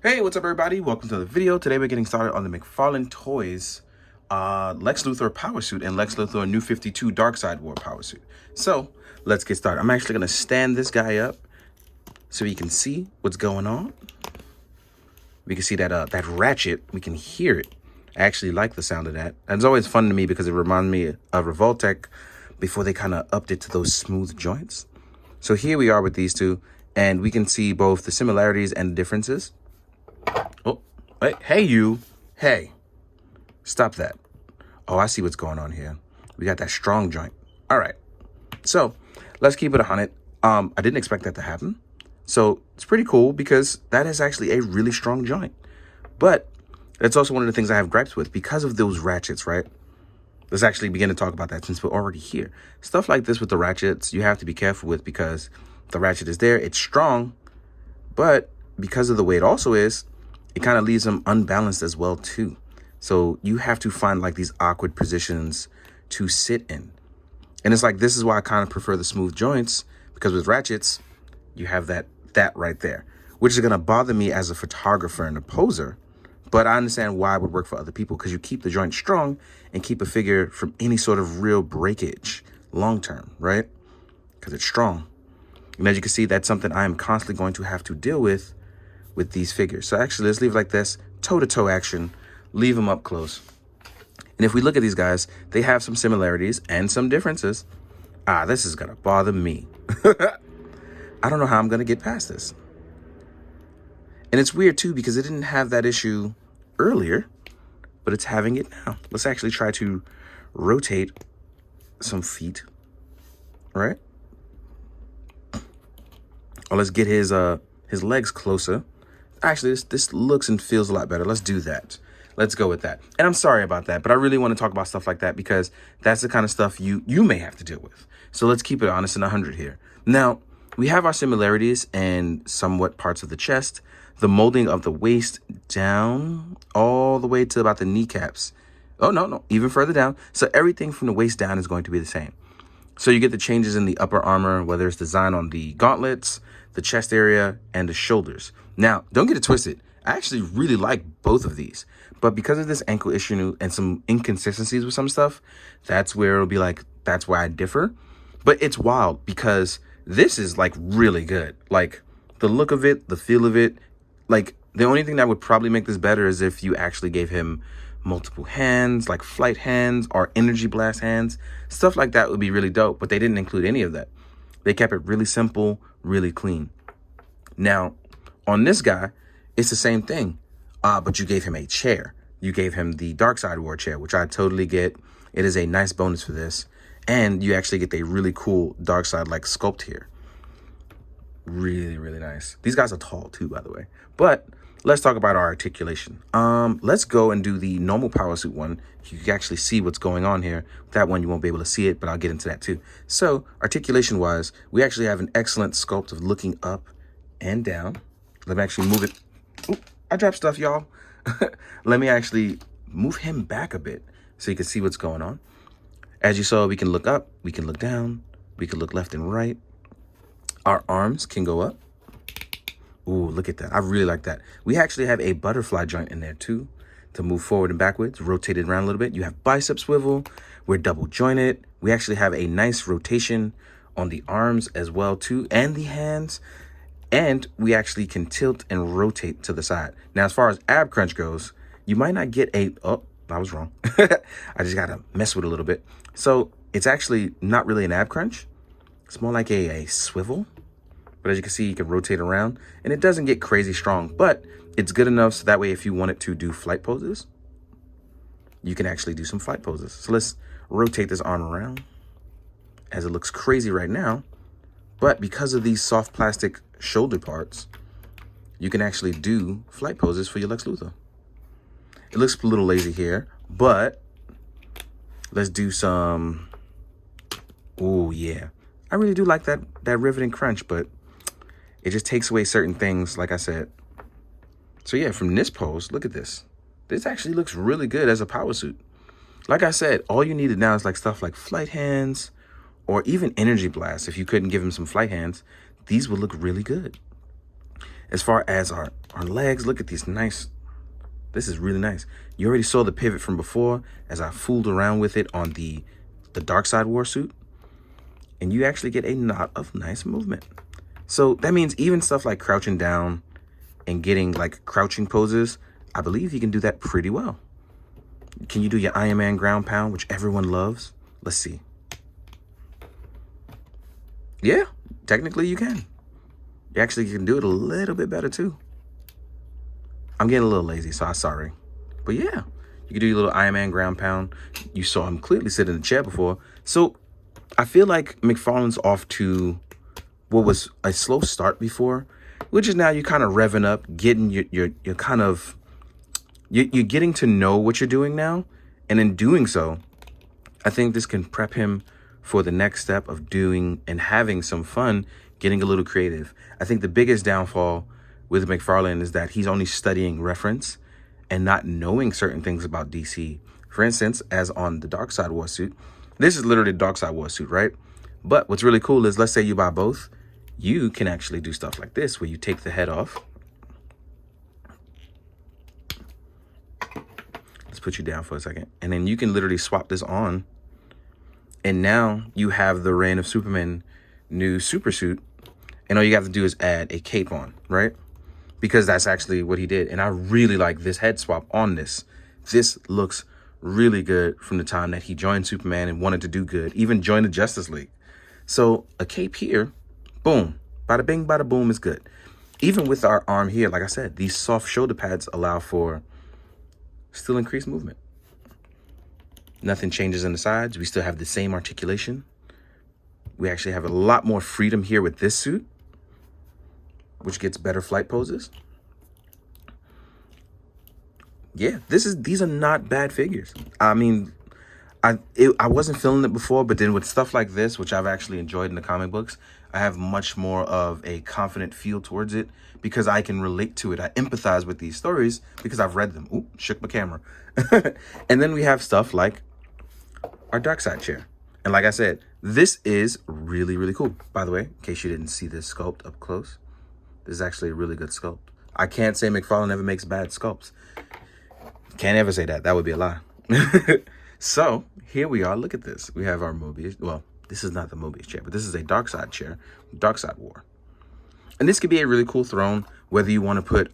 Hey, what's up everybody? Welcome to the video. Today we're getting started on the McFarlane Toys Lex Luthor Power Suit and Lex Luthor New 52 Dark Side War Power Suit. So let's get started. I'm actually going to stand this guy up so you can see what's going on. We can see that that ratchet. We can hear it. I actually like the sound of that. And it's always fun to me because it reminds me of Revoltech before they kind of upped it to those smooth joints. So here we are with these two, and we can see both the similarities and the differences. Oh, hey, you. Hey, stop that. Oh, I see what's going on here. We got that strong joint. All right. So let's keep it 100. I didn't expect that to happen. So it's pretty cool because that is actually a really strong joint. But that's also one of the things I have gripes with because of those ratchets, right? Let's actually begin to talk about that since we're already here. Stuff like this with the ratchets, you have to be careful with because the ratchet is there. It's strong, but because of the way it also is, it kind of leaves them unbalanced as well too. So you have to find like these awkward positions to sit in. And it's like, this is why I kind of prefer the smooth joints, because with ratchets, you have that right there, which is going to bother me as a photographer and a poser. But I understand why it would work for other people, because you keep the joint strong and keep a figure from any sort of real breakage long term, right? Because it's strong. And as you can see, that's something I am constantly going to have to deal with these figures. So actually, let's leave it like this, toe-to-toe action, leave them up close. And if we look at these guys, they have some similarities and some differences. This is going to bother me. I don't know how I'm going to get past this. And it's weird, too, because it didn't have that issue earlier, but it's having it now. Let's actually try to rotate some feet, right? Or let's get his legs closer. Actually, this looks and feels a lot better. Let's do that. Let's go with that. And I'm sorry about that, but I really want to talk about stuff like that because that's the kind of stuff you may have to deal with. So let's keep it honest and 100 here. Now, we have our similarities and somewhat parts of the chest, the molding of the waist down all the way to about the kneecaps. Oh, no, even further down. So everything from the waist down is going to be the same. So you get the changes in the upper armor, whether it's design on the gauntlets, the chest area, and the shoulders. Now, don't get it twisted. I actually really like both of these. But because of this ankle issue and some inconsistencies with some stuff, that's where it'll be like, that's where I differ. But it's wild because this is like really good. Like the look of it, the feel of it. Like the only thing that would probably make this better is if you actually gave him multiple hands, like flight hands or energy blast hands. Stuff like that would be really dope, but they didn't include any of that. They kept it really simple, really clean. Now, on this guy, it's the same thing, but you gave him a chair. You gave him the Dark Side War chair, which I totally get. It is a nice bonus for this. And you actually get a really cool Dark Side like sculpt here. Really, really nice. These guys are tall too, by the way. But let's talk about our articulation. Let's go and do the normal power suit one. You can actually see what's going on here. That one, you won't be able to see it, but I'll get into that too. So articulation wise, we actually have an excellent sculpt of looking up and down. Let me actually move it. Ooh, I dropped stuff, y'all. Let me actually move him back a bit so you can see what's going on. As you saw, we can look up, we can look down, we can look left and right. Our arms can go up. Ooh, look at that. I really like that. We actually have a butterfly joint in there too to move forward and backwards, rotate it around a little bit. You have bicep swivel. We're double jointed. We actually have a nice rotation on the arms as well too, and the hands. And we actually can tilt and rotate to the side. Now, as far as ab crunch goes, you might not get oh, I was wrong. I just got to mess with it a little bit. So it's actually not really an ab crunch. It's more like a swivel. But as you can see, you can rotate around and it doesn't get crazy strong, but it's good enough so that way if you wanted to do flight poses, you can actually do some flight poses. So let's rotate this arm around as it looks crazy right now. But because of these soft plastic shoulder parts, you can actually do flight poses for your Lex Luthor. It looks a little lazy here, but let's do some. Oh yeah, I really do like that riveting crunch, but it just takes away certain things, like I said. So yeah, from this pose, look at this. This actually looks really good as a power suit. Like I said, all you needed now is like stuff like flight hands or even energy blast. If you couldn't give him some flight hands, these would look really good. As far as our legs, look at these nice. This is really nice. You already saw the pivot from before as I fooled around with it on the Darkseid War suit. And you actually get a lot of nice movement. So that means even stuff like crouching down and getting like crouching poses, I believe you can do that pretty well. Can you do your Iron Man ground pound, which everyone loves? Let's see. Yeah, technically you can. You actually can do it a little bit better too. I'm getting a little lazy, so I'm sorry. But yeah, you can do your little Iron Man ground pound. You saw him clearly sit in the chair before. So I feel like McFarlane's off to what was a slow start before, which is now you're kind of revving up, getting you're getting to know what you're doing now. And in doing so, I think this can prep him for the next step of doing and having some fun, getting a little creative. I think the biggest downfall with McFarlane is that he's only studying reference and not knowing certain things about DC. For instance, as on the Darkseid War suit, this is literally the Darkseid War suit, right? But what's really cool is, let's say you buy both, you can actually do stuff like this, where you take the head off. Let's put you down for a second. And then you can literally swap this on. And now you have the Reign of Superman new super suit. And all you have to do is add a cape on, right? Because that's actually what he did. And I really like this head swap on this. This looks really good from the time that he joined Superman and wanted to do good, even joined the Justice League. So a cape here, boom, bada bing, bada boom is good. Even with our arm here, like I said, these soft shoulder pads allow for still increased movement. Nothing changes in the sides. We still have the same articulation. We actually have a lot more freedom here with this suit, which gets better flight poses. Yeah, these are not bad figures. I mean, I wasn't feeling it before, but then with stuff like this, which I've actually enjoyed in the comic books, I have much more of a confident feel towards it because I can relate to it. I empathize with these stories because I've read them. Ooh, shook my camera. And then we have stuff like our Darkseid chair. And like I said, this is really, really cool. By the way, in case you didn't see this sculpt up close, this is actually a really good sculpt. I can't say McFarlane never makes bad sculpts. Can't ever say that. That would be a lie. So here we are. Look at this. We have our Mobius. Well, this is not the Mobius chair, but this is a Darkseid chair, Darkseid War. And this could be a really cool throne, whether you want to put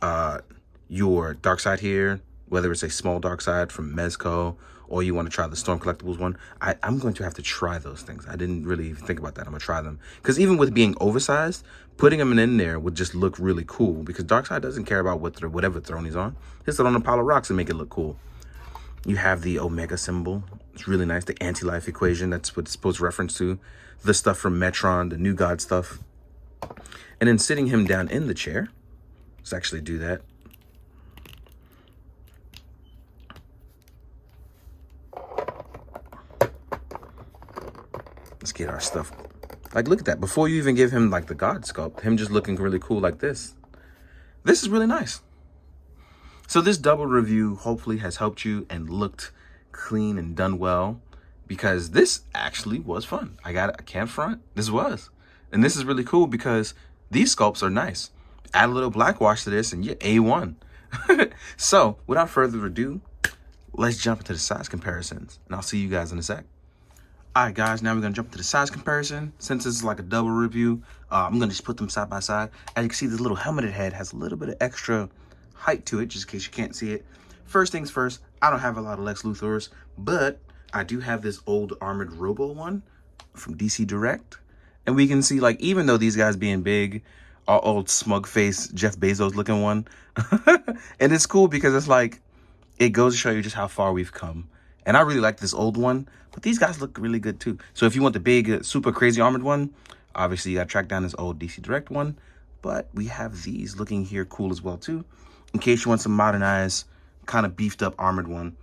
your Darkseid here, whether it's a small Darkseid from Mezco, or you want to try the Storm Collectibles one. I'm going to have to try those things. I didn't really even think about that. I'm going to try them. Because even with being oversized, putting them in there would just look really cool. Because Darkseid doesn't care about whatever throne he's on. He'll sit on a pile of rocks and make it look cool. You have the Omega symbol. It's really nice. The anti-life equation. That's what it's supposed to reference to. The stuff from Metron, the New God stuff. And then sitting him down in the chair. Let's actually do that. Let's get our stuff. Like, look at that. Before you even give him, like, the God sculpt, him just looking really cool like this. This is really nice. So this double review hopefully has helped you and looked clean and done well, because this actually was fun. I can't front. This was. And this is really cool because these sculpts are nice. Add a little black wash to this and you're A1. So without further ado, let's jump into the size comparisons. And I'll see you guys in a sec. All right, guys, now we're going to jump to the size comparison. Since this is like a double review, I'm going to just put them side by side. As you can see, this little helmeted head has a little bit of extra height to it, just in case you can't see it. First things first, I don't have a lot of Lex Luthors, but I do have this old armored Robo one from DC Direct. And we can see, like, even though these guys being big, our old smug face Jeff Bezos looking one. And it's cool because it's like, it goes to show you just how far we've come. And I really like this old one, but these guys look really good too. So if you want the big, super crazy armored one, obviously you got to track down this old DC Direct one. But we have these looking here cool as well too. In case you want some modernized, kind of beefed up armored one.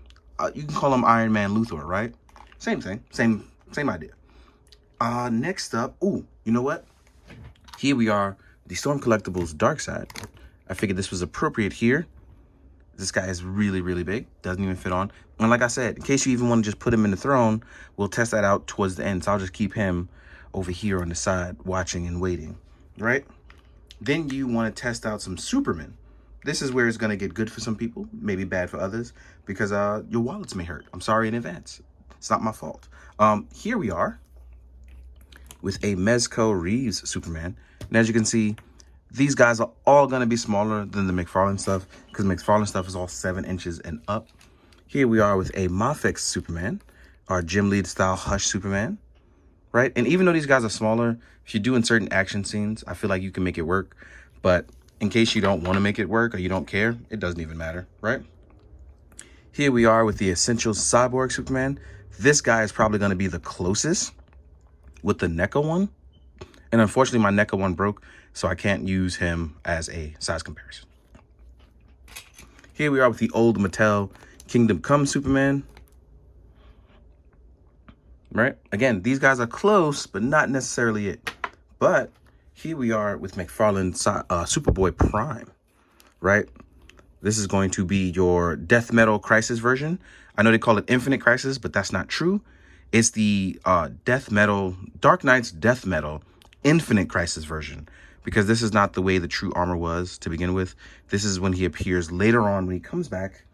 You can call them Iron Man Luthor, right? Same thing, same idea. Next up, ooh, you know what? Here we are, the Storm Collectibles Darkseid. I figured this was appropriate here. This guy is really, really big. Doesn't even fit on. And like I said, in case you even want to just put him in the throne, we'll test that out towards the end. So I'll just keep him over here on the side, watching and waiting, right? Then you want to test out some Superman. This is where it's going to get good for some people, maybe bad for others, because your wallets may hurt. I'm sorry in advance. It's not my fault. Here we are with a Mezco Reeves Superman. And as you can see, these guys are all going to be smaller than the McFarlane stuff, because McFarlane stuff is all 7 inches and up. Here we are with a Mafex Superman, our Jim Lee style Hush Superman, right? And even though these guys are smaller, if you do in certain action scenes, I feel like you can make it work. But in case you don't want to make it work or you don't care, it doesn't even matter, right? Here we are with the Essential Cyborg Superman. This guy is probably going to be the closest with the NECA one. And unfortunately, my NECA one broke, so I can't use him as a size comparison. Here we are with the old Mattel Kingdom Come Superman. Right? Again, these guys are close, but not necessarily it. But here we are with McFarlane Superboy Prime, right? This is going to be your Death Metal Crisis version. I know they call it Infinite Crisis, but that's not true. It's the Dark Knight's Death Metal Infinite Crisis version, because this is not the way the true armor was to begin with. This is when he appears later on, when he comes back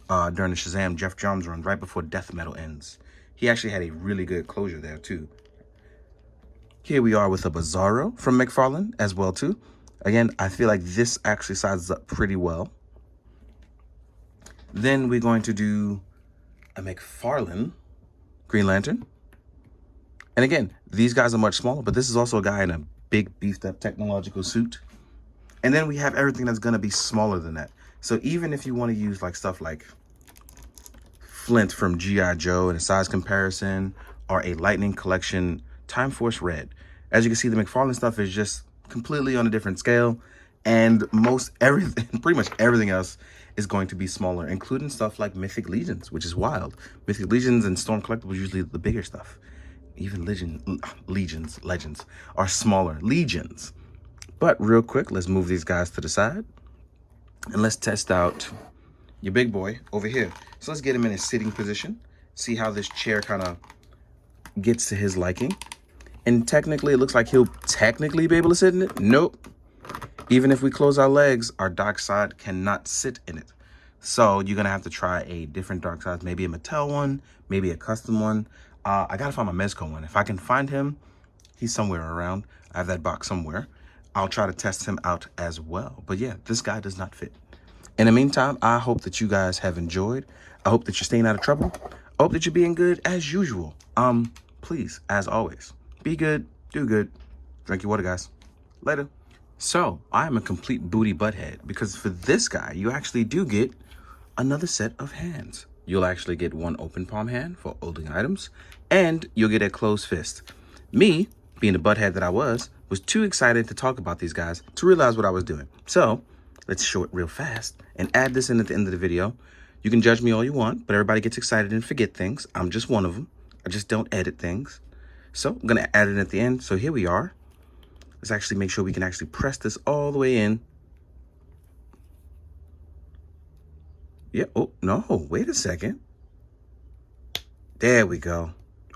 during the Shazam Jeff Johns run, right before Death Metal ends. He actually had a really good closure there, too. Here we are with a Bizarro from McFarlane as well, too. Again, I feel like this actually sizes up pretty well. Then we're going to do a McFarlane Green Lantern. And again, these guys are much smaller, but this is also a guy in a big, beefed-up technological suit. And then we have everything that's going to be smaller than that. So even if you want to use like stuff like Flint from G.I. Joe in a size comparison, or a Lightning Collection Time Force Red. As you can see, the McFarlane stuff is just completely on a different scale, and pretty much everything else is going to be smaller, including stuff like Mythic Legions, which is wild. Mythic Legions and Storm Collectibles usually the bigger stuff. Even Legends are smaller. Legions. But real quick, let's move these guys to the side, and let's test out your big boy over here. So let's get him in a sitting position, see how this chair kind of gets to his liking. And technically, it looks like he'll technically be able to sit in it. Nope. Even if we close our legs, our dark side cannot sit in it. So you're going to have to try a different dark side, maybe a Mattel one, maybe a custom one. I got to find my Mezco one. If I can find him, he's somewhere around. I have that box somewhere. I'll try to test him out as well. But yeah, this guy does not fit. In the meantime, I hope that you guys have enjoyed. I hope that you're staying out of trouble. I hope that you're being good as usual. Please, as always, be good, do good. Drink your water, guys. Later. So, I am a complete booty butthead, because for this guy, you actually do get another set of hands. You'll actually get one open palm hand for holding items, and you'll get a closed fist. Me, being the butthead that I was too excited to talk about these guys to realize what I was doing. So, let's show it real fast and add this in at the end of the video. You can judge me all you want, but everybody gets excited and forget things. I'm just one of them. I just don't edit things. So I'm going to add it at the end. So here we are. Let's actually make sure we can actually press this all the way in. Yeah. Oh, no. Wait a second. There we go.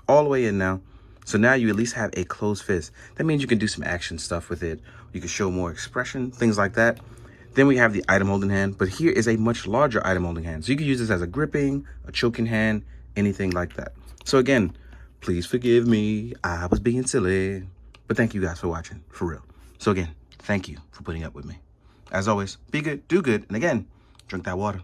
All the way in now. So now you at least have a closed fist. That means you can do some action stuff with it. You can show more expression, things like that. Then we have the item holding hand, but here is a much larger item holding hand. So you can use this as a gripping, a choking hand, anything like that. So again, please forgive me. I was being silly, but thank you guys for watching, for real. So again, thank you for putting up with me. As always, be good, do good, and again, drink that water.